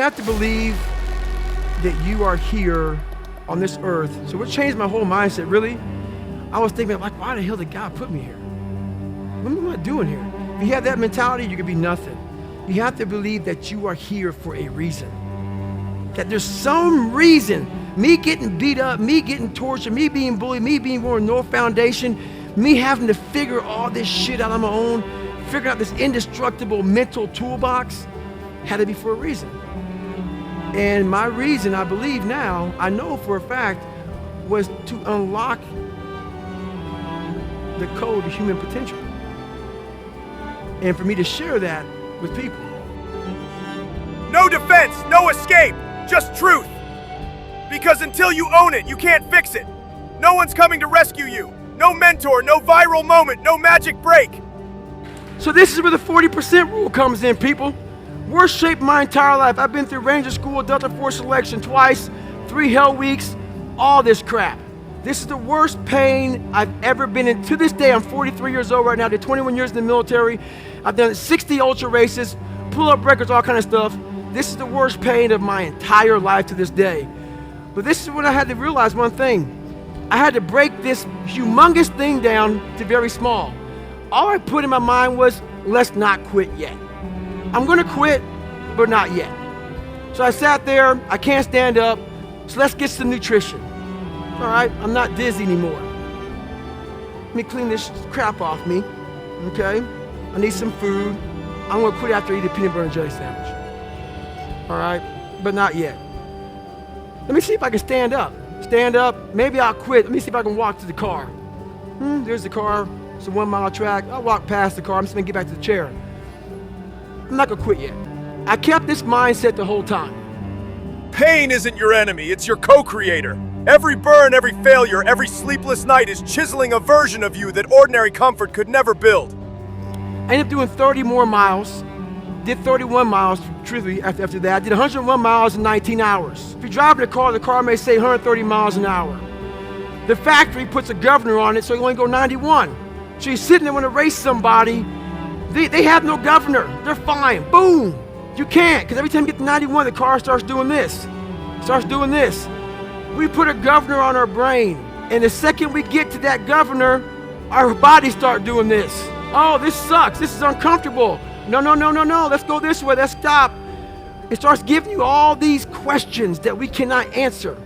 have to believe that you are here on this earth. So what changed my whole mindset, really? I was thinking, like, why the hell did God put me here? What am I doing here? If you have that mentality, you could be nothing. You have to believe that you are here for a reason. That there's some reason, me getting beat up, me getting tortured, me being bullied, me being born with no foundation, me having to figure all this shit out on my own, figuring out this indestructible mental toolbox, had to be for a reason. And my reason, I believe now, I know for a fact, was to unlock the code of human potential. And for me to share that with people. No defense, no escape, just truth. Because until you own it, you can't fix it. No one's coming to rescue you. No mentor, no viral moment, no magic break. So this is where the 40% rule comes in, people. Worst shape my entire life. I've been through Ranger School, Delta Force selection twice, 3 hell weeks, all this crap. This is the worst pain I've ever been in. To this day, I'm 43 years old right now. I did 21 years in the military. I've done 60 ultra races, pull-up records, all kind of stuff. This is the worst pain of my entire life to this day. But this is when I had to realize one thing. I had to break this humongous thing down to very small. All I put in my mind was, let's not quit yet. I'm gonna quit, but not yet. So I sat there, I can't stand up, so let's get some nutrition. All right, I'm not dizzy anymore. Let me clean this crap off me, okay? I need some food. I'm gonna quit after I eat a peanut butter and jelly sandwich. All right, but not yet. Let me see if I can stand up. Stand up, maybe I'll quit. Let me see if I can walk to the car. There's the car, it's a 1 mile track. I'll walk past the car, I'm just gonna get back to the chair. I'm not gonna quit yet. I kept this mindset the whole time. Pain isn't your enemy, it's your co-creator. Every burn, every failure, every sleepless night is chiseling a version of you that ordinary comfort could never build. I ended up doing 30 more miles. Did 31 miles, truthfully, after that. I did 101 miles in 19 hours. If you drive in the car may say 130 miles an hour. The factory puts a governor on it, so you only go 91. So you're sitting there when to race somebody, they have no governor. They're fine. Boom. You can't, because every time you get to 91, the car starts doing this. Starts doing this. We put a governor on our brain, and the second we get to that governor, our bodies start doing this. Oh, this sucks. This is uncomfortable. No, let's go this way, let's stop. It starts giving you all these questions that we cannot answer.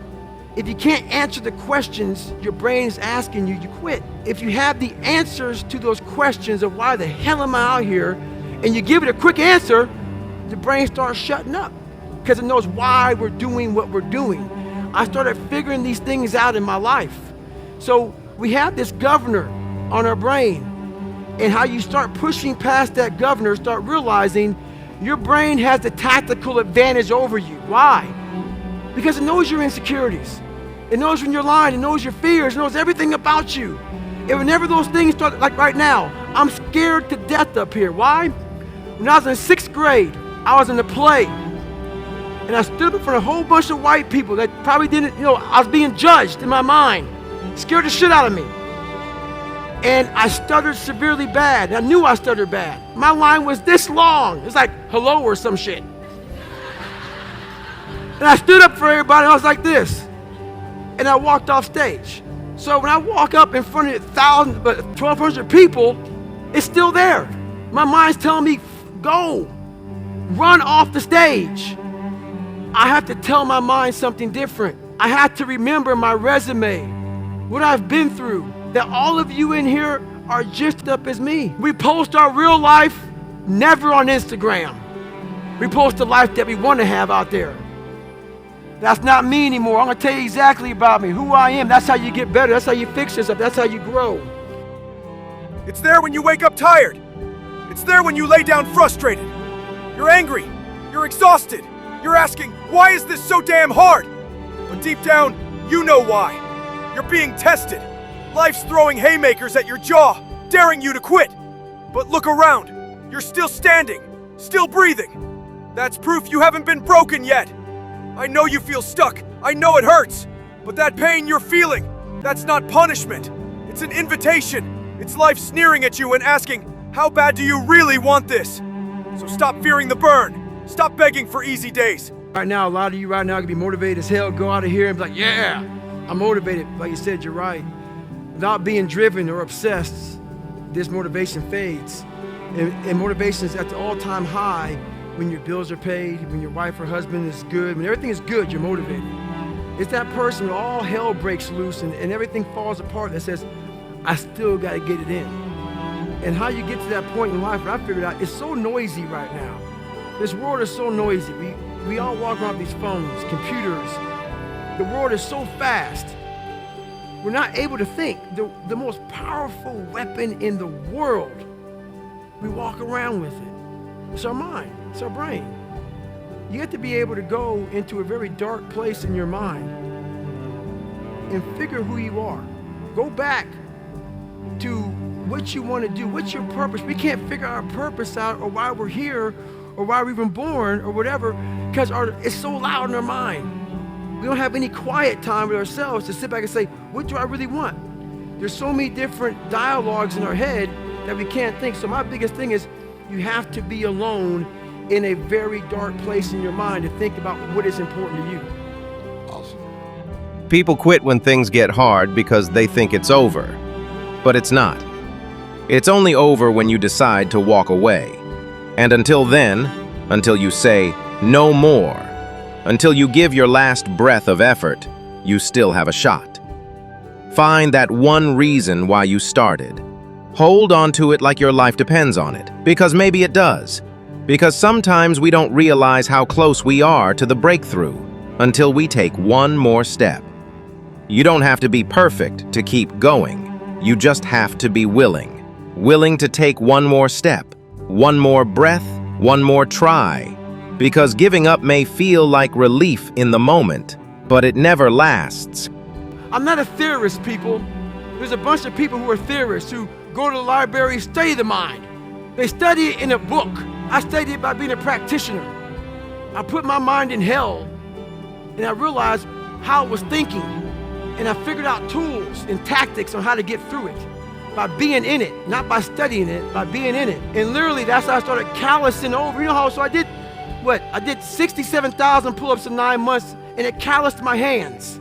If you can't answer the questions your brain is asking you, you quit. If you have the answers to those questions of why the hell am I out here, and you give it a quick answer, the brain starts shutting up because it knows why we're doing what we're doing. I started figuring these things out in my life. So we have this governor on our brain. And how you start pushing past that governor, start realizing your brain has the tactical advantage over you. Why? Because it knows your insecurities. It knows when you're lying. It knows your fears. It knows everything about you. And whenever those things start, like right now, I'm scared to death up here. Why? When I was in 6th grade, I was in a play. And I stood up in front of a whole bunch of white people that probably didn't, I was being judged in my mind. Scared the shit out of me. And I stuttered severely bad. I knew I stuttered bad. My line was this long. It's like hello or some shit. And I stood up for everybody, and I was like this. And I walked off stage. So when I walk up in front of 1,200 people, it's still there. My mind's telling me, go, run off the stage. I have to tell my mind something different. I have to remember my resume, what I've been through, that all of you in here are just up as me. We post our real life, never on Instagram. We post the life that we want to have out there. That's not me anymore. I'm gonna tell you exactly about me, who I am. That's how you get better. That's how you fix yourself. That's how you grow. It's there when you wake up tired. It's there when you lay down frustrated. You're angry. You're exhausted. You're asking, why is this so damn hard? But deep down, you know why. You're being tested. Life's throwing haymakers at your jaw, daring you to quit. But look around. You're still standing, still breathing. That's proof you haven't been broken yet. I know you feel stuck. I know it hurts. But that pain you're feeling, that's not punishment. It's an invitation. It's life sneering at you and asking, how bad do you really want this? So stop fearing the burn. Stop begging for easy days. Right now, a lot of you right now can be motivated as hell, go out of here and be like, yeah, I'm motivated. Like you said, you're right. Without being driven or obsessed, this motivation fades. And motivation is at the all-time high when your bills are paid, when your wife or husband is good, when everything is good, you're motivated. It's that person when all hell breaks loose and everything falls apart that says, I still gotta get it in. And how you get to that point in life, what I figured out, it's so noisy right now. This world is so noisy. We all walk around with these phones, computers. The world is so fast. We're not able to think. The most powerful weapon in the world, we walk around with it. It's our mind, it's our brain. You have to be able to go into a very dark place in your mind and figure who you are. Go back to what you want to do, what's your purpose. We can't figure our purpose out or why we're here or why we're even born or whatever, because it's so loud in our mind. We don't have any quiet time with ourselves to sit back and say, what do I really want? There's so many different dialogues in our head that we can't think. So my biggest thing is you have to be alone in a very dark place in your mind to think about what is important to you. Awesome. People quit when things get hard because they think it's over. But it's not. It's only over when you decide to walk away. And until then, until you say, no more, until you give your last breath of effort, you still have a shot. Find that one reason why you started. Hold on to it like your life depends on it, because maybe it does. Because sometimes we don't realize how close we are to the breakthrough until we take one more step. You don't have to be perfect to keep going. You just have to be willing. Willing to take one more step, one more breath, one more try. Because giving up may feel like relief in the moment, but it never lasts. I'm not a theorist, people. There's a bunch of people who are theorists who go to the library, study the mind. They study it in a book. I studied it by being a practitioner. I put my mind in hell, and I realized how it was thinking. And I figured out tools and tactics on how to get through it. By being in it, not by studying it, by being in it. And literally, that's how I started callousing over. You know how, so I did 67,000 pull-ups in 9 months, and it calloused my hands.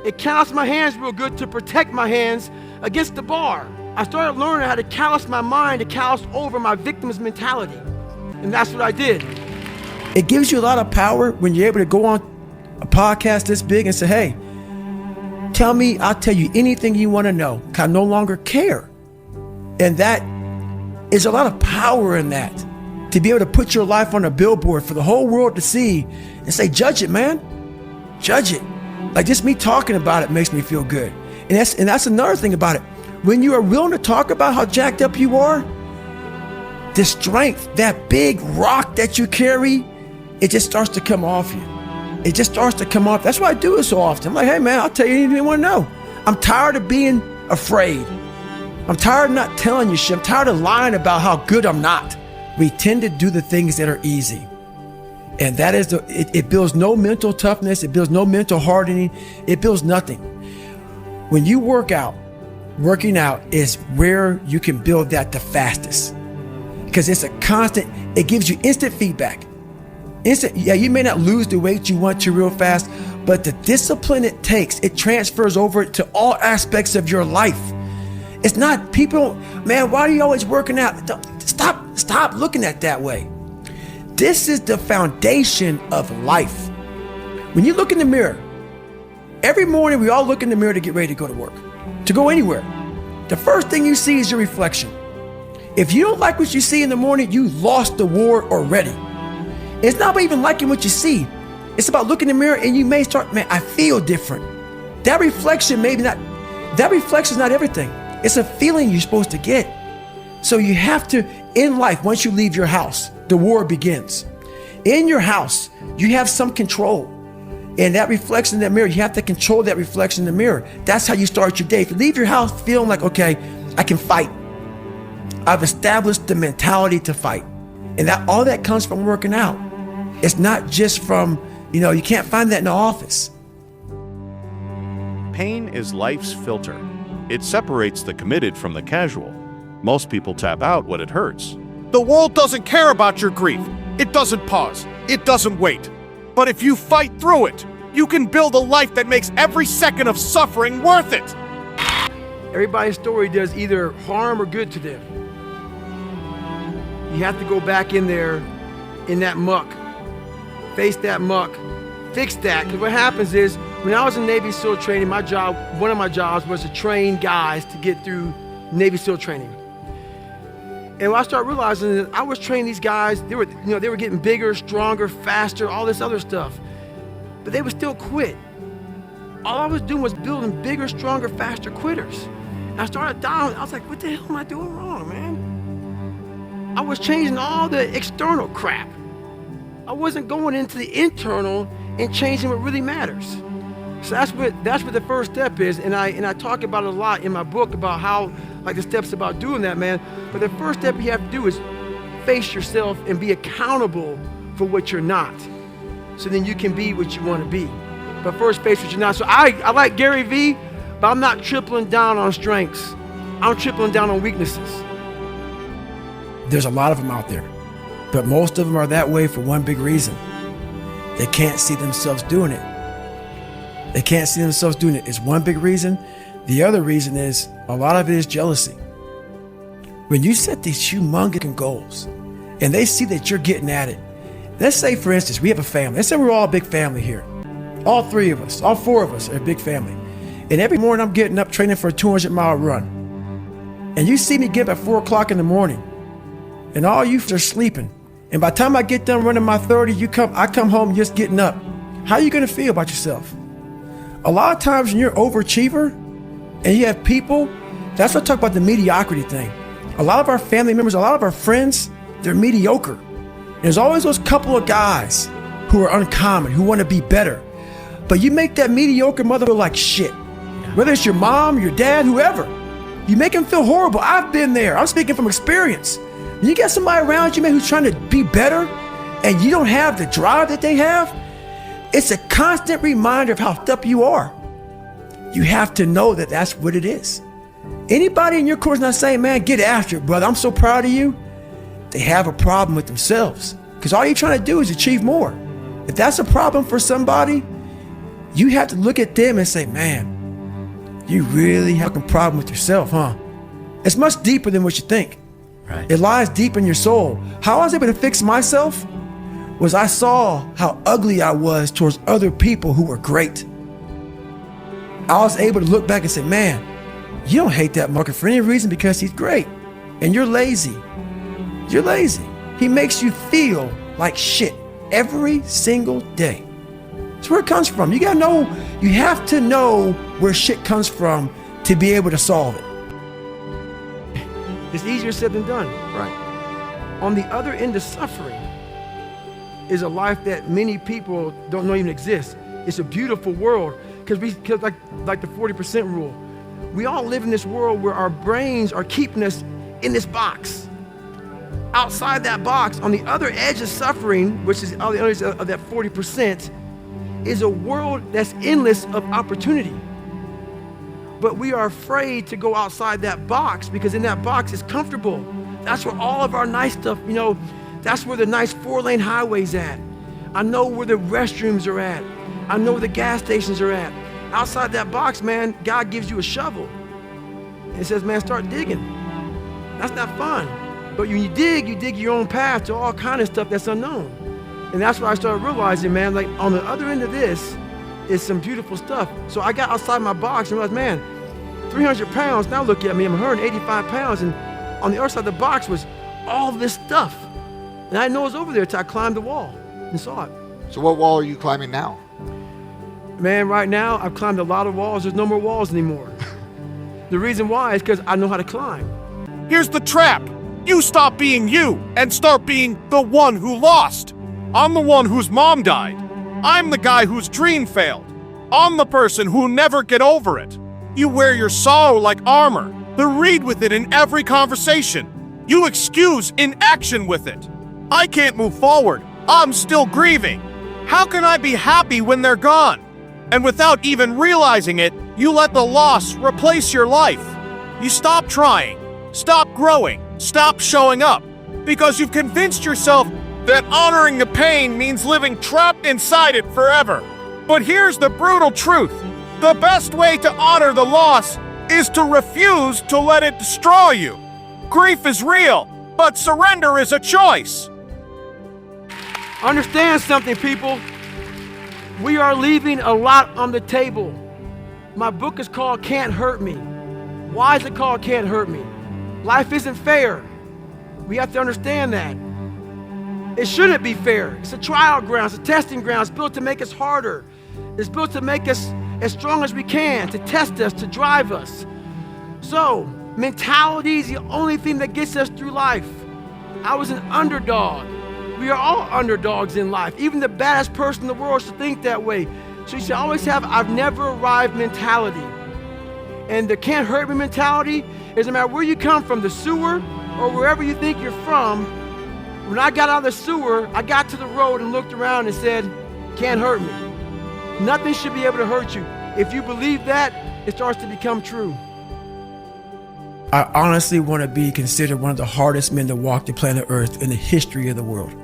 It calloused my hands real good to protect my hands against the bar. I started learning how to callous my mind, to callous over my victim's mentality. And that's what I did. It gives you a lot of power when you're able to go on a podcast this big and say, hey, tell me, I'll tell you anything you want to know, because I no longer care. And that is a lot of power in that, to be able to put your life on a billboard for the whole world to see and say, judge it, man. Judge it. Like just me talking about it makes me feel good. And that's another thing about it. When you are willing to talk about how jacked up you are, the strength, that big rock that you carry, it just starts to come off you. It just starts to come off. That's why I do it so often. I'm like, hey man, I'll tell you anything you want to know. I'm tired of being afraid. I'm tired of not telling you shit. I'm tired of lying about how good I'm not. We tend to do the things that are easy. And that is it builds no mental toughness. It builds no mental hardening. It builds nothing. When you work out, working out is where you can build that the fastest. Because it's a constant, it gives you instant feedback. Yeah, you may not lose the weight you want to real fast, but the discipline it takes, it transfers over to all aspects of your life. It's not people, man, why are you always working out? Stop looking at it that way. This is the foundation of life. When you look in the mirror, every morning we all look in the mirror to get ready to go to work, to go anywhere. The first thing you see is your reflection. If you don't like what you see in the morning, you lost the war already. It's not about even liking what you see. It's about looking in the mirror and you may start, man, I feel different. That reflection is not everything. It's a feeling you're supposed to get. So you have to, in life, once you leave your house, the war begins. In your house, you have some control. And that reflection in that mirror, you have to control that reflection in the mirror. That's how you start your day. If you leave your house feeling like, okay, I can fight. I've established the mentality to fight. And that all that comes from working out. It's not just from, you can't find that in the office. Pain is life's filter. It separates the committed from the casual. Most people tap out when it hurts. The world doesn't care about your grief. It doesn't pause. It doesn't wait. But if you fight through it, you can build a life that makes every second of suffering worth it. Everybody's story does either harm or good to them. You have to go back in there, in that muck, face that muck, fix that. Because what happens is, when I was in Navy SEAL training, one of my jobs was to train guys to get through Navy SEAL training. And what I started realizing is I was training these guys, they were getting bigger, stronger, faster, all this other stuff. But they would still quit. All I was doing was building bigger, stronger, faster quitters. And I started down, I was like, what the hell am I doing wrong, man? I was changing all the external crap. I wasn't going into the internal and changing what really matters. So that's what the first step is, and I talk about it a lot in my book about how, like, the steps about doing that, man. But the first step you have to do is face yourself and be accountable for what you're not. So then you can be what you want to be. But first, face what you're not. So I like Gary Vee, but I'm not tripling down on strengths. I'm tripling down on weaknesses. There's a lot of them out there, but most of them are that way for one big reason. They can't see themselves doing it. They can't see themselves doing it. It's one big reason. The other reason is a lot of it is jealousy. When you set these humongous goals and they see that you're getting at it, let's say, for instance, we have a family. Let's say we're all a big family here. All three of us, all four of us are a big family. And every morning I'm getting up training for a 200-mile run. And you see me get up at 4 o'clock in the morning and all you are sleeping. And by the time I get done running my 30, I come home just getting up. How are you gonna feel about yourself? A lot of times when you're an overachiever and you have people, that's what I talk about, the mediocrity thing. A lot of our family members, a lot of our friends, they're mediocre. There's always those couple of guys who are uncommon, who want to be better. But you make that mediocre mother feel like shit. Whether it's your mom, your dad, whoever. You make them feel horrible. I've been there. I'm speaking from experience. You get somebody around you, man, who's trying to be better and you don't have the drive that they have, it's a constant reminder of how fucked up you are. You have to know that that's what it is. Anybody in your course not saying, man, get after it, brother, I'm so proud of you. They have a problem with themselves because all you're trying to do is achieve more. If that's a problem for somebody, you have to look at them and say, man, you really have a problem with yourself, huh? It's much deeper than what you think. Right. It lies deep in your soul. How I was able to fix myself was I saw how ugly I was towards other people who were great. I was able to look back and say, man, you don't hate that market for any reason because he's great. And you're lazy. You're lazy. He makes you feel like shit every single day. That's where it comes from. You have to know where shit comes from to be able to solve it. It's easier said than done. Right. On the other end of suffering is a life that many people don't know even exists. It's a beautiful world because like the 40% rule. We all live in this world where our brains are keeping us in this box. Outside that box, on the other edge of suffering, which is on the other edge of that 40%, is a world that's endless of opportunity. But we are afraid to go outside that box because in that box is comfortable. That's where all of our nice stuff, that's where the nice 4-lane highway's at. I know where the restrooms are at. I know where the gas stations are at. Outside that box, man, God gives you a shovel and says, man, start digging. That's not fun. But when you dig your own path to all kind of stuff that's unknown. And that's what I started realizing, man, like on the other end of this is some beautiful stuff. So I got outside my box and realized, man, 300 pounds, now look at me, I'm 185 pounds. And on the other side of the box was all this stuff. And I didn't know it was over there until I climbed the wall and saw it. So what wall are you climbing now? Man, right now, I've climbed a lot of walls. There's no more walls anymore. The reason why is because I know how to climb. Here's the trap. You stop being you and start being the one who lost. I'm the one whose mom died. I'm the guy whose dream failed. I'm the person who'll never get over it. You wear your sorrow like armor, then read with it in every conversation. You excuse inaction with it. I can't move forward. I'm still grieving. How can I be happy when they're gone? And without even realizing it, you let the loss replace your life. You stop trying, stop growing, stop showing up, because you've convinced yourself that honoring the pain means living trapped inside it forever. But here's the brutal truth. The best way to honor the loss is to refuse to let it destroy you. Grief is real, but surrender is a choice. Understand something, people. We are leaving a lot on the table. My book is called Can't Hurt Me. Why is it called Can't Hurt Me? Life isn't fair. We have to understand that. It shouldn't be fair. It's a trial ground, it's a testing ground. It's built to make us harder. It's built to make us as strong as we can, to test us, to drive us. So, mentality is the only thing that gets us through life. I was an underdog. We are all underdogs in life. Even the baddest person in the world should think that way. So you should always have I've never arrived mentality. And the can't hurt me mentality is no matter where you come from, the sewer or wherever you think you're from. When I got out of the sewer, I got to the road and looked around and said, can't hurt me. Nothing should be able to hurt you. If you believe that, it starts to become true. I honestly want to be considered one of the hardest men to walk the planet Earth in the history of the world.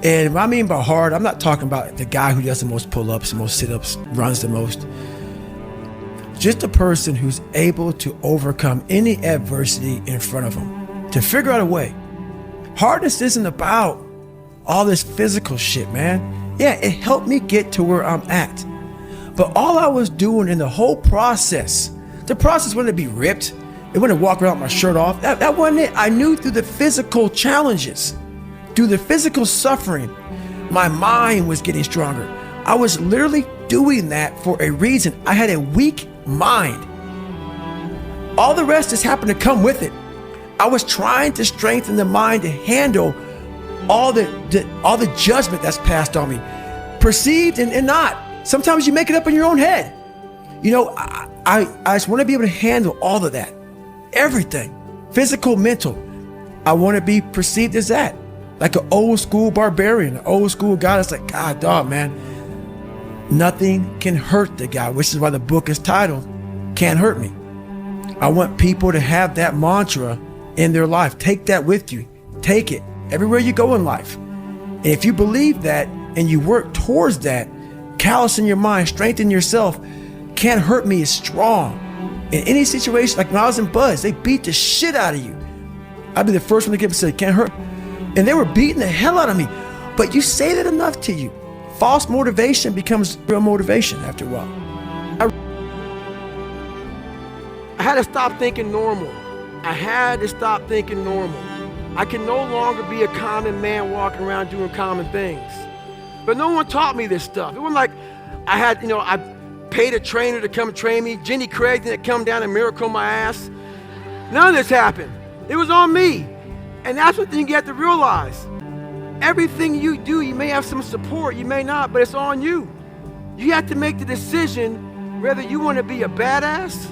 And what I mean by hard, I'm not talking about the guy who does the most pull-ups, the most sit-ups, runs the most. Just a person who's able to overcome any adversity in front of him, to figure out a way. Hardness isn't about all this physical shit, man. Yeah, it helped me get to where I'm at. But all I was doing in the whole process, the process wasn't to be ripped. It wasn't to walk around with my shirt off. That wasn't it. I knew through the physical challenges, through the physical suffering, my mind was getting stronger. I was literally doing that for a reason. I had a weak mind. All the rest just happened to come with it. I was trying to strengthen the mind to handle all the judgment that's passed on me, perceived and not. Sometimes you make it up in your own head. You know, I just want to be able to handle all of that, everything, physical, mental. I want to be perceived as that, like an old school barbarian, an old school guy that's like, God, dog, man, nothing can hurt the guy, which is why the book is titled Can't Hurt Me. I want people to have that mantra in their life. Take that with you. Take it everywhere you go in life. And if you believe that and you work towards that, callous in your mind, strengthen yourself. Can't hurt me is strong. In any situation, like when I was in Buzz, they beat the shit out of you. I'd be the first one to get up and say, can't hurt. And they were beating the hell out of me. But you say that enough to you. False motivation becomes real motivation after a while. I had to stop thinking normal. I had to stop thinking normal. I can no longer be a common man walking around doing common things. But no one taught me this stuff. It wasn't like I had, I paid a trainer to come train me. Jenny Craig didn't come down and miracle my ass. None of this happened. It was on me. And that's the thing you have to realize. Everything you do, you may have some support, you may not, but it's on you. You have to make the decision whether you want to be a badass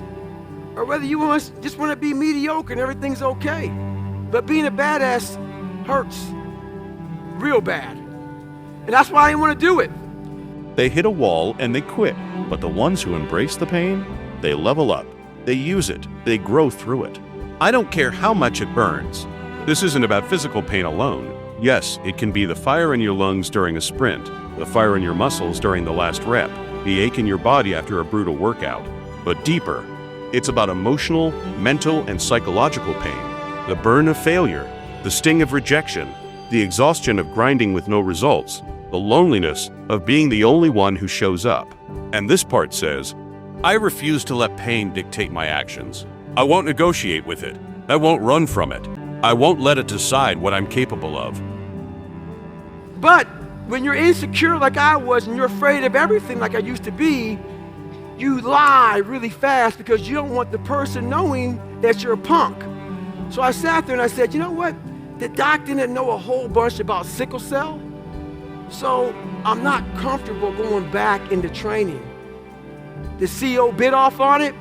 or whether you just want to be mediocre and everything's okay. But being a badass hurts real bad. And that's why I didn't want to do it. They hit a wall and they quit, but the ones who embrace the pain, they level up, they use it, they grow through it. I don't care how much it burns. This isn't about physical pain alone. Yes, it can be the fire in your lungs during a sprint, the fire in your muscles during the last rep, the ache in your body after a brutal workout. But deeper, it's about emotional, mental, and psychological pain. The burn of failure, the sting of rejection, the exhaustion of grinding with no results, the loneliness of being the only one who shows up. And this part says, I refuse to let pain dictate my actions. I won't negotiate with it. I won't run from it. I won't let it decide what I'm capable of. But when you're insecure like I was and you're afraid of everything like I used to be, you lie really fast because you don't want the person knowing that you're a punk. So I sat there and I said, you know what? The doc didn't know a whole bunch about sickle cell, so I'm not comfortable going back into training. The CEO bit off on it,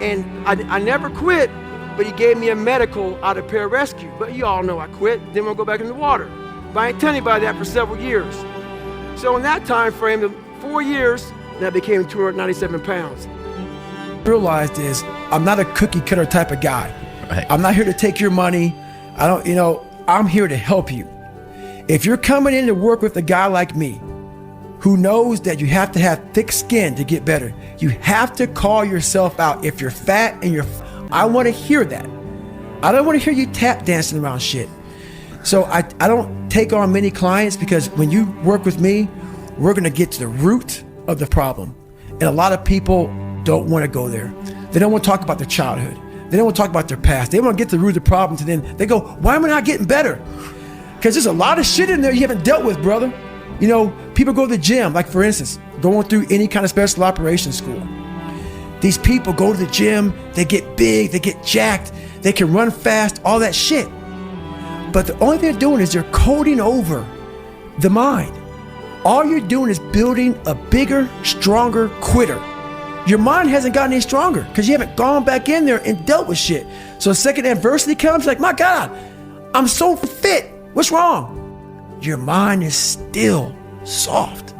and I never quit, but he gave me a medical out of pararescue. But you all know I quit, didn't want to go back in the water. But I ain't telling anybody that for several years. So in that time frame, 4 years, and I became 297 pounds. Realized is I'm not a cookie cutter type of guy. Right. I'm not here to take your money. I'm here to help you. If you're coming in to work with a guy like me, who knows that you have to have thick skin to get better, you have to call yourself out. If you're fat and I want to hear that. I don't want to hear you tap dancing around shit. So I don't take on many clients, because when you work with me, we're going to get to the root of the problem. And a lot of people don't want to go there. They don't want to talk about their childhood. They don't want to talk about their past. They want to get to the root of the problem, and then they go, why am I not getting better? Because there's a lot of shit in there you haven't dealt with, brother. You know, people go to the gym, like for instance, going through any kind of special operations school. These people go to the gym, they get big, they get jacked, they can run fast, all that shit. But the only thing they're doing is they're coding over the mind. All you're doing is building a bigger, stronger quitter. Your mind hasn't gotten any stronger because you haven't gone back in there and dealt with shit. So the second adversity comes, like, my God, I'm so fit. What's wrong? Your mind is still soft.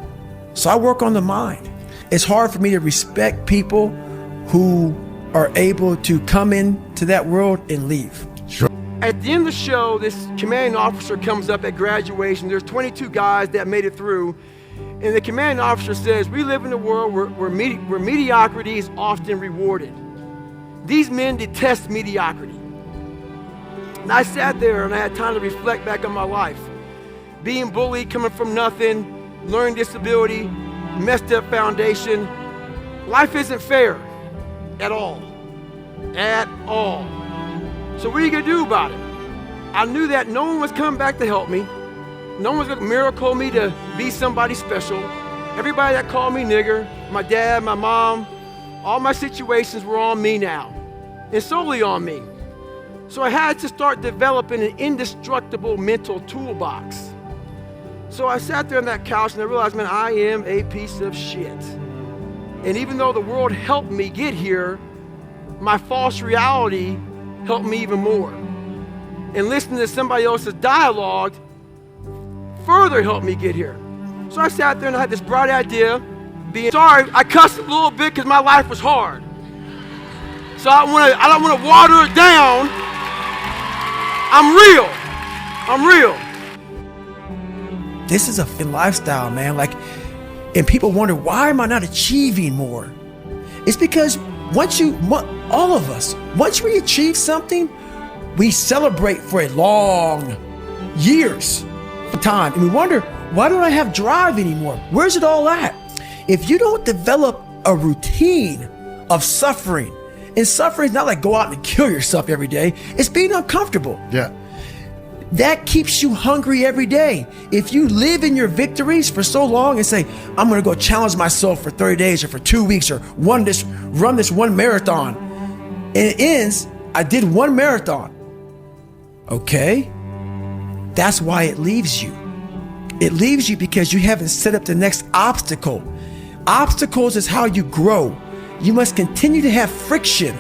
So I work on the mind. It's hard for me to respect people who are able to come into that world and leave. At the end of the show, this commanding officer comes up at graduation. There's 22 guys that made it through. And the commanding officer says, we live in a world where mediocrity is often rewarded. These men detest mediocrity. And I sat there and I had time to reflect back on my life. Being bullied, coming from nothing, learning disability, messed up foundation. Life isn't fair at all. At all. So what are you gonna do about it? I knew that no one was coming back to help me. No one was gonna miracle me to be somebody special. Everybody that called me nigger, my dad, my mom, all my situations were on me now, and solely on me. So I had to start developing an indestructible mental toolbox. So I sat there on that couch and I realized, man, I am a piece of shit. And even though the world helped me get here, my false reality helped me even more. And listening to somebody else's dialogue further helped me get here. So I sat there and I had this bright idea. Being sorry, I cussed a little bit because my life was hard. So I don't want to water it down. I'm real. This is a lifestyle, man. And people wonder, why am I not achieving more? It's because all of us, once we achieve something, we celebrate for a long years of time. And we wonder, why don't I have drive anymore? Where's it all at? If you don't develop a routine of suffering, and suffering is not like go out and kill yourself every day, it's being uncomfortable. Yeah. That keeps you hungry every day. If you live in your victories for so long and say, I'm gonna go challenge myself for 30 days or for 2 weeks or run this one marathon, and it ends, I did one marathon. Okay, that's why it leaves you. It leaves you because you haven't set up the next obstacle. Obstacles is how you grow. You must continue to have friction.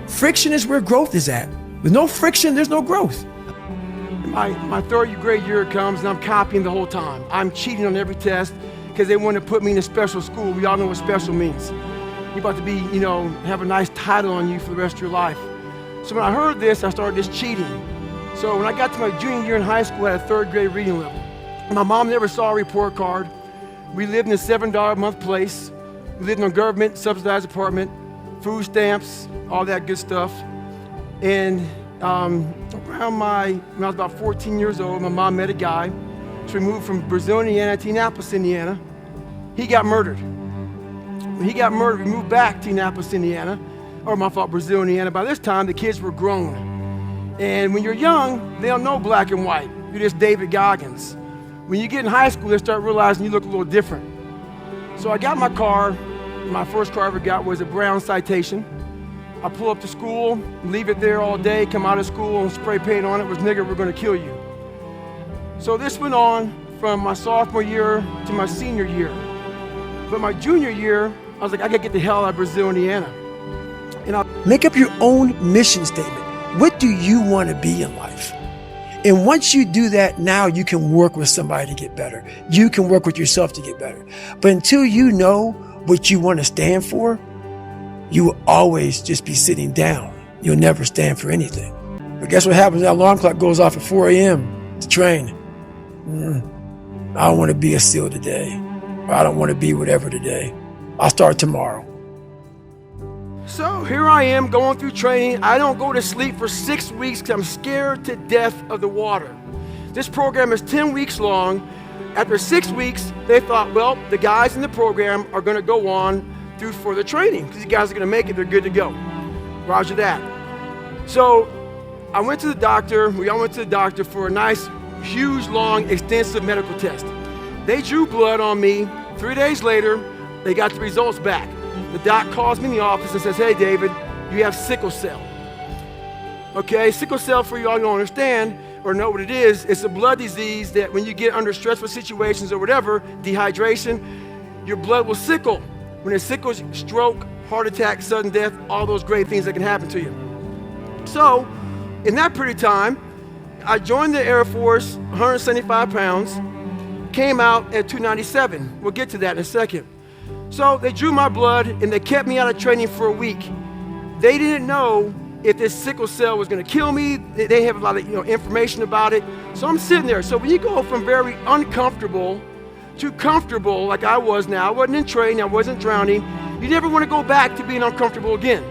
Friction is where growth is at. With no friction, there's no growth. My third grade year comes and I'm copying the whole time. I'm cheating on every test because they want to put me in a special school. We all know what special means. You're about to be, have a nice title on you for the rest of your life. So when I heard this, I started just cheating. So when I got to my junior year in high school, I had a third grade reading level. My mom never saw a report card. We lived in a $7 a month place. We lived in a government subsidized apartment, food stamps, all that good stuff. And when I was about 14 years old, my mom met a guy. So we moved from Brazil, Indiana to Indianapolis, Indiana. He got murdered. When he got murdered, we moved back to Indianapolis, Indiana. Or my fault, Brazil, Indiana. By this time, the kids were grown. And when you're young, they don't know black and white. You're just David Goggins. When you get in high school, they start realizing you look a little different. So I got my car. My first car I ever got was a brown Citation. I pull up to school, leave it there all day, come out of school and spray paint on it was, nigger, we're gonna kill you. So this went on from my sophomore year to my senior year. But my junior year, I was like, I gotta get the hell out of Brazil, Indiana. And I Make up your own mission statement. What do you want to be in life? And once you do that, now you can work with somebody to get better. You can work with yourself to get better. But until you know what you want to stand for, you will always just be sitting down. You'll never stand for anything. But guess what happens? That alarm clock goes off at 4 a.m. to train. I don't want to be a SEAL today. Or I don't want to be whatever today. I'll start tomorrow. So here I am going through training. I don't go to sleep for 6 weeks because I'm scared to death of the water. This program is 10 weeks long. After 6 weeks, they thought, well, the guys in the program are going to go on through further training because these guys are going to make it. They're good to go. Roger that. So I went to the doctor. We all went to the doctor for a nice, huge, long, extensive medical test. They drew blood on me. 3 days later, they got the results back. The doc calls me in the office and says, hey, David, you have sickle cell. Okay, sickle cell, for you all who don't understand or know what it is, it's a blood disease that when you get under stressful situations or whatever, dehydration, your blood will sickle. When it sickles, stroke, heart attack, sudden death, all those great things that can happen to you. So, in that period of time, I joined the Air Force, 175 pounds, came out at 297. We'll get to that in a second. So they drew my blood and they kept me out of training for a week. They didn't know if this sickle cell was gonna kill me. They have a lot of information about it. So I'm sitting there. So when you go from very uncomfortable to comfortable like I was now, I wasn't in training, I wasn't drowning, you never wanna go back to being uncomfortable again.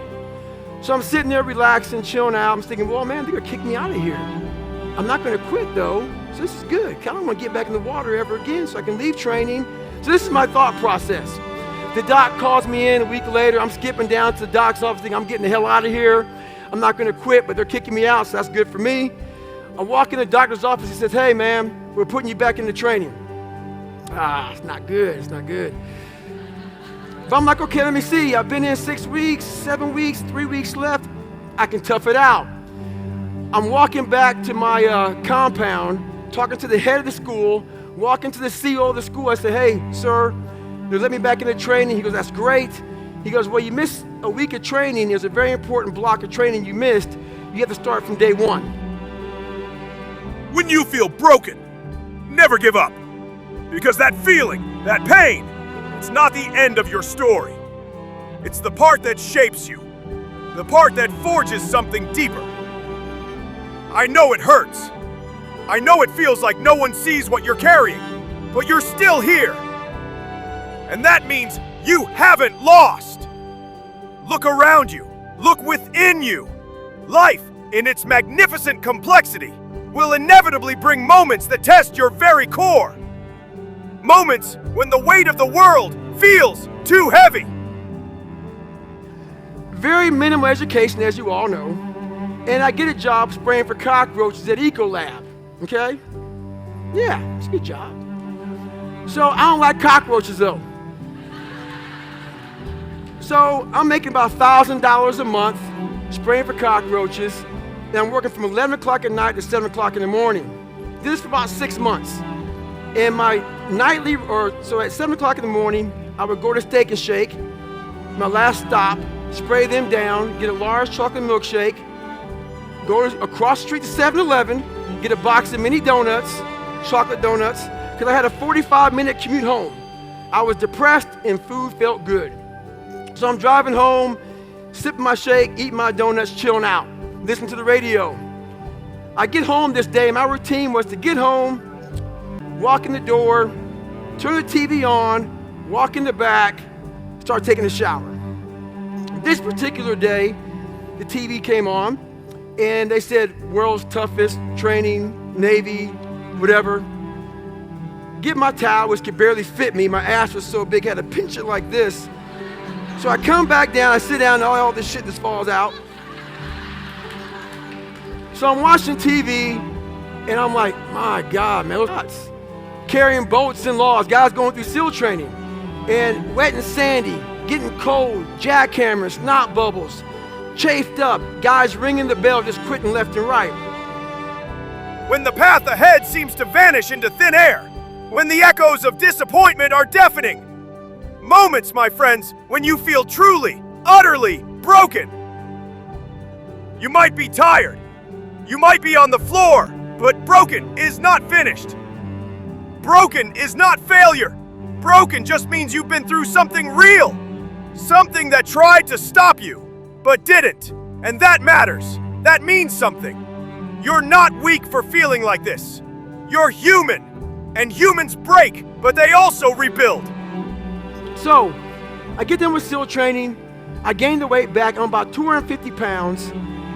So I'm sitting there relaxing, chilling out. I'm thinking, well, man, they're gonna kick me out of here. I'm not gonna quit though, so this is good. I don't wanna get back in the water ever again so I can leave training. So this is my thought process. The doc calls me in a week later. I'm skipping down to the doc's office thinking I'm getting the hell out of here. I'm not gonna quit, but they're kicking me out, so that's good for me. I walk in the doctor's office, he says, hey man, we're putting you back into training. It's not good, it's not good. But I'm like, okay, let me see. I've been in 6 weeks, 7 weeks, 3 weeks left. I can tough it out. I'm walking back to my compound, talking to the head of the school, walking to the CEO of the school. I say, hey, sir, they let me back into training. He goes, that's great. He goes, well, you missed a week of training. There's a very important block of training you missed. You have to start from day one. When you feel broken, never give up. Because that feeling, that pain, it's not the end of your story. It's the part that shapes you. The part that forges something deeper. I know it hurts. I know it feels like no one sees what you're carrying, but you're still here. And that means you haven't lost. Look around you. Look within you. Life, in its magnificent complexity, will inevitably bring moments that test your very core. Moments when the weight of the world feels too heavy. Very minimal education, as you all know. And I get a job spraying for cockroaches at Ecolab, okay? Yeah, it's a good job. So I don't like cockroaches though. So I'm making about $1,000 a month spraying for cockroaches, and I'm working from 11 o'clock at night to 7 o'clock in the morning. Did this for about 6 months. And my nightly, so at 7 o'clock in the morning, I would go to Steak and Shake, my last stop, spray them down, get a large chocolate milkshake, go across the street to 7-Eleven, get a box of mini donuts, chocolate donuts, because I had a 45-minute commute home. I was depressed and food felt good. So I'm driving home, sipping my shake, eating my donuts, chilling out, listening to the radio. I get home this day, my routine was to get home, walk in the door, turn the TV on, walk in the back, start taking a shower. This particular day, the TV came on, and they said, world's toughest training, Navy, whatever. Get my towel, which could barely fit me. My ass was so big, I had to pinch it like this. So I come back down, I sit down, and all this shit just falls out. So I'm watching TV, and I'm like, my God, man, those nuts. Carrying boats and logs, guys going through SEAL training, and wet and sandy, getting cold, jackhammers, snot bubbles, chafed up, guys ringing the bell, just quitting left and right. When the path ahead seems to vanish into thin air, when the echoes of disappointment are deafening. Moments, my friends, when you feel truly, utterly broken. You might be tired. You might be on the floor, but broken is not finished. Broken is not failure. Broken just means you've been through something real. Something that tried to stop you, but didn't. And that matters. That means something. You're not weak for feeling like this. You're human. And humans break, but they also rebuild. So, I get done with SEAL training. I gained the weight back. I'm about 250 pounds.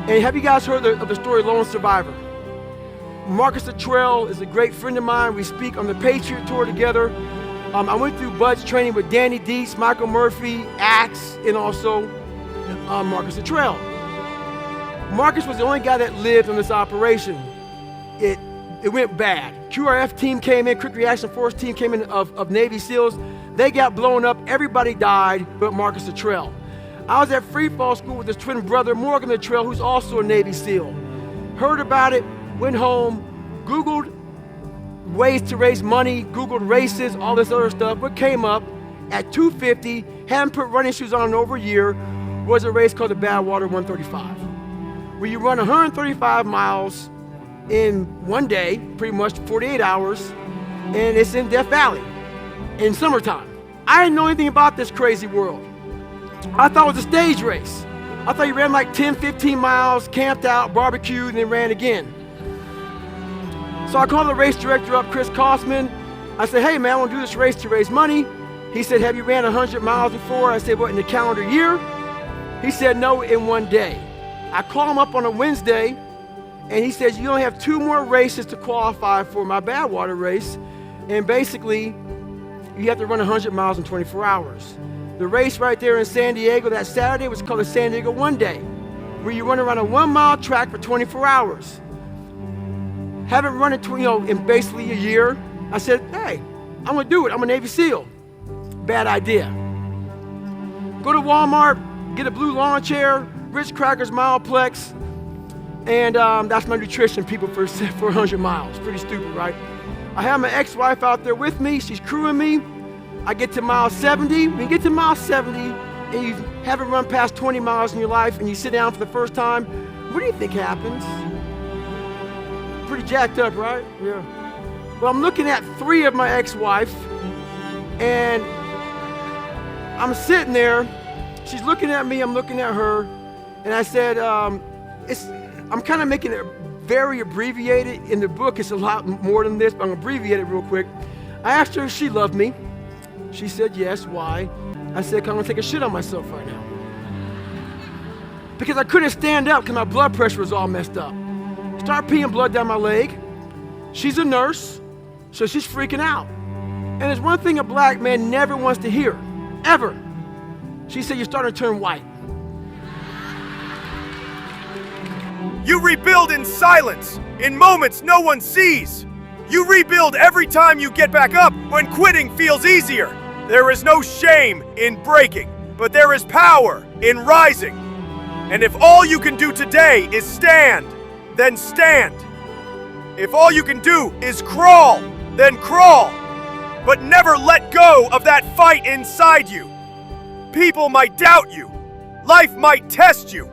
And have you guys heard of the story Lone Survivor? Marcus Luttrell is a great friend of mine. We speak on the Patriot Tour together. I went through Bud's training with Danny Dietz, Michael Murphy, Axe, and also Marcus Luttrell. Marcus was the only guy that lived on this operation. It went bad. QRF team came in, Quick Reaction Force team came in of Navy SEALs. They got blown up. Everybody died but Marcus Luttrell. I was at free fall school with his twin brother, Morgan Luttrell, who's also a Navy SEAL. Heard about it, went home, Googled ways to raise money, Googled races, all this other stuff. What came up at 250, hadn't put running shoes on in over a year, was a race called the Badwater 135, where you run 135 miles in one day, pretty much 48 hours, and it's in Death Valley in summertime. I didn't know anything about this crazy world. I thought it was a stage race. I thought you ran like 10, 15 miles, camped out, barbecued, and then ran again. So I called the race director up, Chris Kosman. I said, hey man, I want to do this race to raise money. He said, have you ran 100 miles before? I said, what, in the calendar year? He said, no, in one day. I called him up on a Wednesday, and he says, you only have 2 more races to qualify for my Badwater race. And basically, you have to run 100 miles in 24 hours. The race right there in San Diego that Saturday was called the San Diego One Day, where you run around a 1-mile track for 24 hours. Haven't run it in basically a year. I said, hey, I'm gonna do it. I'm a Navy SEAL. Bad idea. Go to Walmart, get a blue lawn chair, Ritz Crackers Mileplex, and that's my nutrition, people, for 100 miles. Pretty stupid, right? I have my ex-wife out there with me. She's crewing me. I get to mile 70. When you get to mile 70 and you haven't run past 20 miles in your life and you sit down for the first time, what do you think happens? Pretty jacked up, right? Yeah. Well, I'm looking at 3 of my ex-wife, and I'm sitting there. She's looking at me, I'm looking at her, and I said, I'm kind of making it very abbreviated. In the book, it's a lot more than this, but I'm gonna abbreviate it real quick. I asked her if she loved me. She said yes. Why? I said, 'cause I'm gonna take a shit on myself right now. Because I couldn't stand up because my blood pressure was all messed up. Started peeing blood down my leg. She's a nurse, so she's freaking out. And there's one thing a black man never wants to hear, ever. She said, you're starting to turn white. You rebuild in silence, in moments no one sees. You rebuild every time you get back up when quitting feels easier. There is no shame in breaking, but there is power in rising. And if all you can do today is stand, then stand. If all you can do is crawl, then crawl. But never let go of that fight inside you. People might doubt you. Life might test you.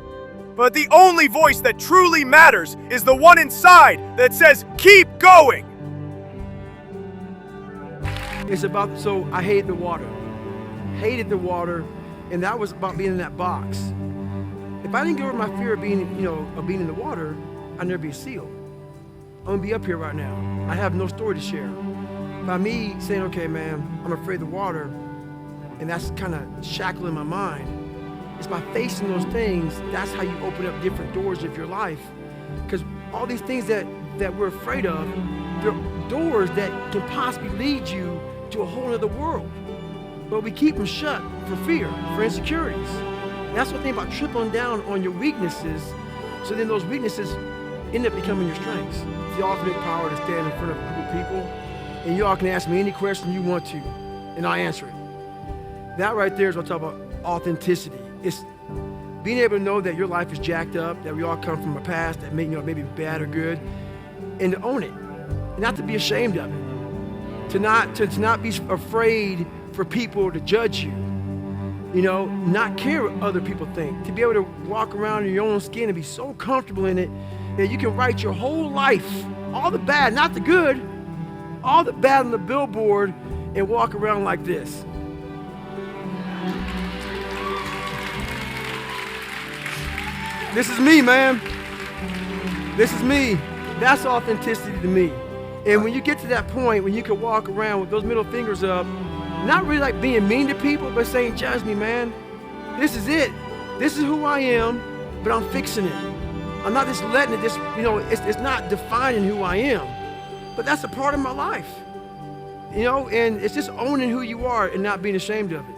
But the only voice that truly matters is the one inside that says, keep going. It's about, so I hated the water. Hated the water, and that was about being in that box. If I didn't get over my fear of being, of being in the water, I'd never be a SEAL. I'm gonna be up here right now. I have no story to share. By me saying, okay, man, I'm afraid of the water, and that's kind of shackling my mind. It's by facing those things, that's how you open up different doors of your life. Because all these things that we're afraid of, they're doors that can possibly lead you to a whole other world. But we keep them shut for fear, for insecurities. And that's the thing about tripling down on your weaknesses, so then those weaknesses end up becoming your strengths. It's the ultimate power to stand in front of a group of people, and you all can ask me any question you want to, and I'll answer it. That right there is what I talk about authenticity. It's being able to know that your life is jacked up, that we all come from a past that maybe bad or good, and to own it, and not to be ashamed of it. To not be afraid for people to judge you. Not care what other people think. To be able to walk around in your own skin and be so comfortable in it that you can write your whole life, all the bad, not the good, all the bad on the billboard, and walk around like this. This is me, man. This is me. That's authenticity to me. And when you get to that point, when you can walk around with those middle fingers up, not really like being mean to people, but saying, judge me, man. This is it. This is who I am, but I'm fixing it. I'm not just letting it, it's not defining who I am, but that's a part of my life. And it's just owning who you are and not being ashamed of it.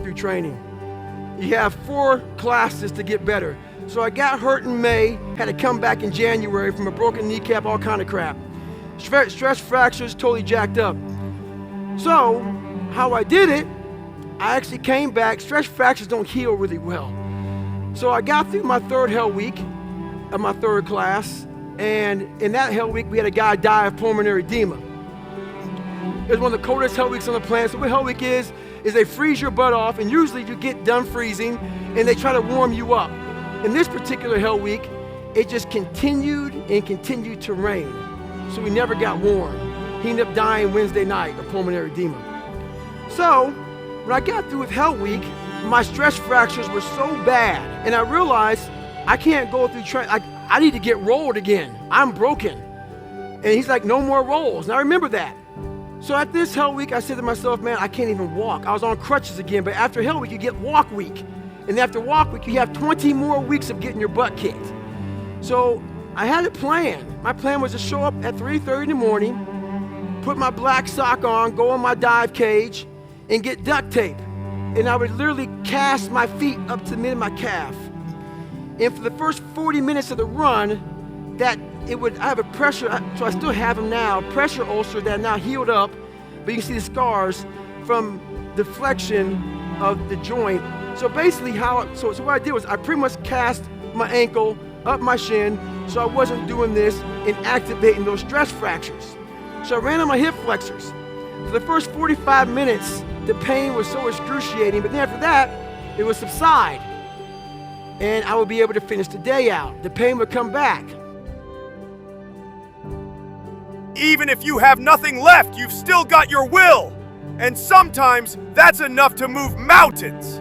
Through training. You have 4 classes to get better. So I got hurt in May, had to come back in January from a broken kneecap, all kind of crap. Stress fractures, totally jacked up. So, how I did it, I actually came back. Stress fractures don't heal really well. So I got through my 3rd hell week of my 3rd class, and in that hell week, we had a guy die of pulmonary edema. It was one of the coldest hell weeks on the planet. So what hell week is they freeze your butt off, and usually you get done freezing, and they try to warm you up. In this particular hell week, it just continued and continued to rain. So we never got warm. He ended up dying Wednesday night of pulmonary edema. So when I got through with hell week, my stress fractures were so bad, and I realized I can't go through I need to get rolled again. I'm broken. And he's like, no more rolls. And I remember that. So at this hell week, I said to myself, man, I can't even walk. I was on crutches again, but after hell week, you get walk week. And after walk week, you have 20 more weeks of getting your butt kicked. So I had a plan. My plan was to show up at 3:30 in the morning, put my black sock on, go in my dive cage, and get duct tape. And I would literally cast my feet up to the mid of my calf. And for the first 40 minutes of the run, I have a pressure, so I still have them now, pressure ulcer that now healed up, but you can see the scars from deflection of the joint. So basically so what I did was I pretty much cast my ankle up my shin, so I wasn't doing this and activating those stress fractures. So I ran on my hip flexors. For the first 45 minutes, the pain was so excruciating, but then after that, it would subside. And I would be able to finish the day out. The pain would come back. Even if you have nothing left, you've still got your will. And sometimes that's enough to move mountains.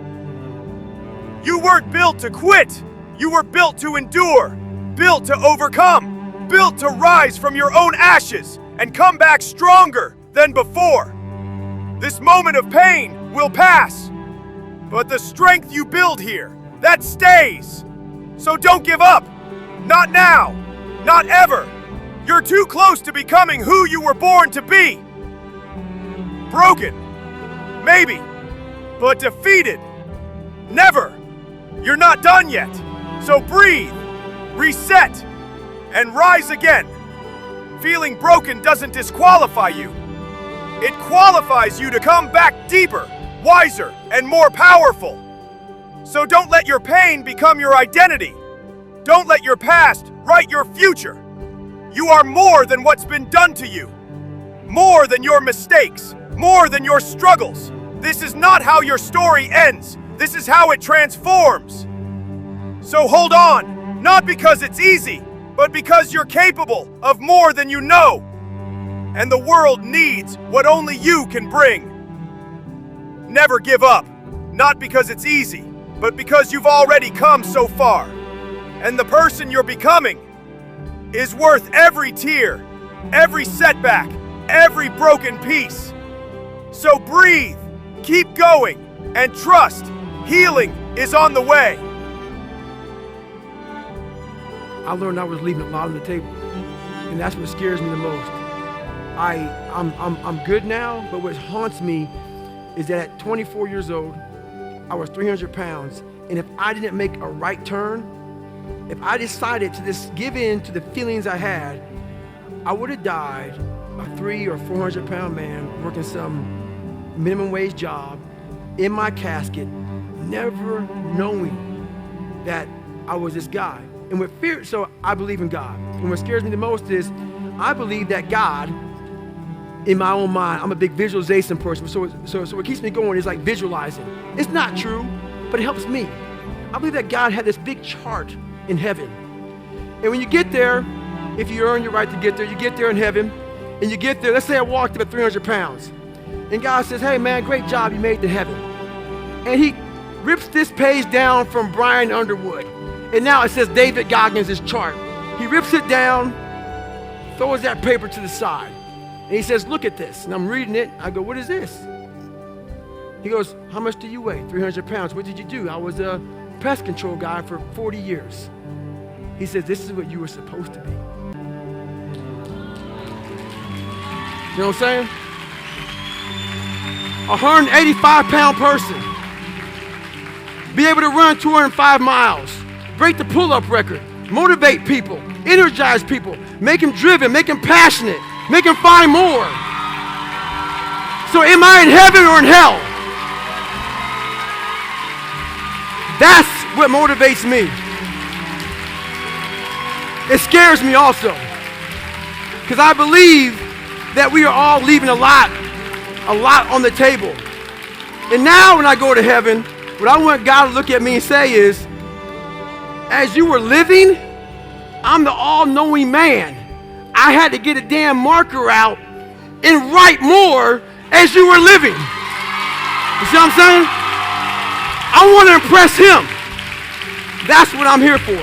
You weren't built to quit. You were built to endure, built to overcome, built to rise from your own ashes and come back stronger than before. This moment of pain will pass, but the strength you build here, that stays. So don't give up. Not now. Not ever. You're too close to becoming who you were born to be. Broken. Maybe. But defeated. Never. You're not done yet. So breathe, reset, and rise again. Feeling broken doesn't disqualify you. It qualifies you to come back deeper, wiser, and more powerful. So don't let your pain become your identity. Don't let your past write your future. You are more than what's been done to you. More than your mistakes. More than your struggles. This is not how your story ends. This is how it transforms. So hold on, not because it's easy, but because you're capable of more than you know. And the world needs what only you can bring. Never give up, not because it's easy, but because you've already come so far. And the person you're becoming is worth every tear, every setback, every broken piece. So breathe, keep going, and trust healing is on the way. I learned I was leaving a lot on the table, and that's what scares me the most. I'm good now, but what haunts me is that at 24 years old, I was 300 pounds, and if I didn't make a right turn, if I decided to just give in to the feelings I had, I would have died a 300 or 400 pound man working some minimum wage job in my casket, never knowing that I was this guy. And what fear, so I believe in God. And what scares me the most is I believe that God, in my own mind, I'm a big visualization person. So what keeps me going is like visualizing. It's not true, but it helps me. I believe that God had this big chart in heaven. And when you get there, if you earn your right to get there, you get there in heaven, and you get there, let's say I walked up at 300 pounds. And God says, hey man, great job, you made it to heaven. And he rips this page down from Brian Underwood. And now it says David Goggins' chart. He rips it down, throws that paper to the side. And he says, look at this. And I'm reading it. I go, what is this? He goes, how much do you weigh? 300 pounds. What did you do? I was a pest control guy for 40 years. He says, this is what you were supposed to be. You know what I'm saying? A 185-pound person. Be able to run 205 miles. Break the pull-up record. Motivate people. Energize people. Make them driven. Make them passionate. Make them find more. So am I in heaven or in hell? That's what motivates me. It scares me also. Because I believe that we are all leaving a lot on the table. And now when I go to heaven, what I want God to look at me and say is, as you were living, I'm the all-knowing man. I had to get a damn marker out and write more as you were living. You see what I'm saying? I want to impress him. That's what I'm here for.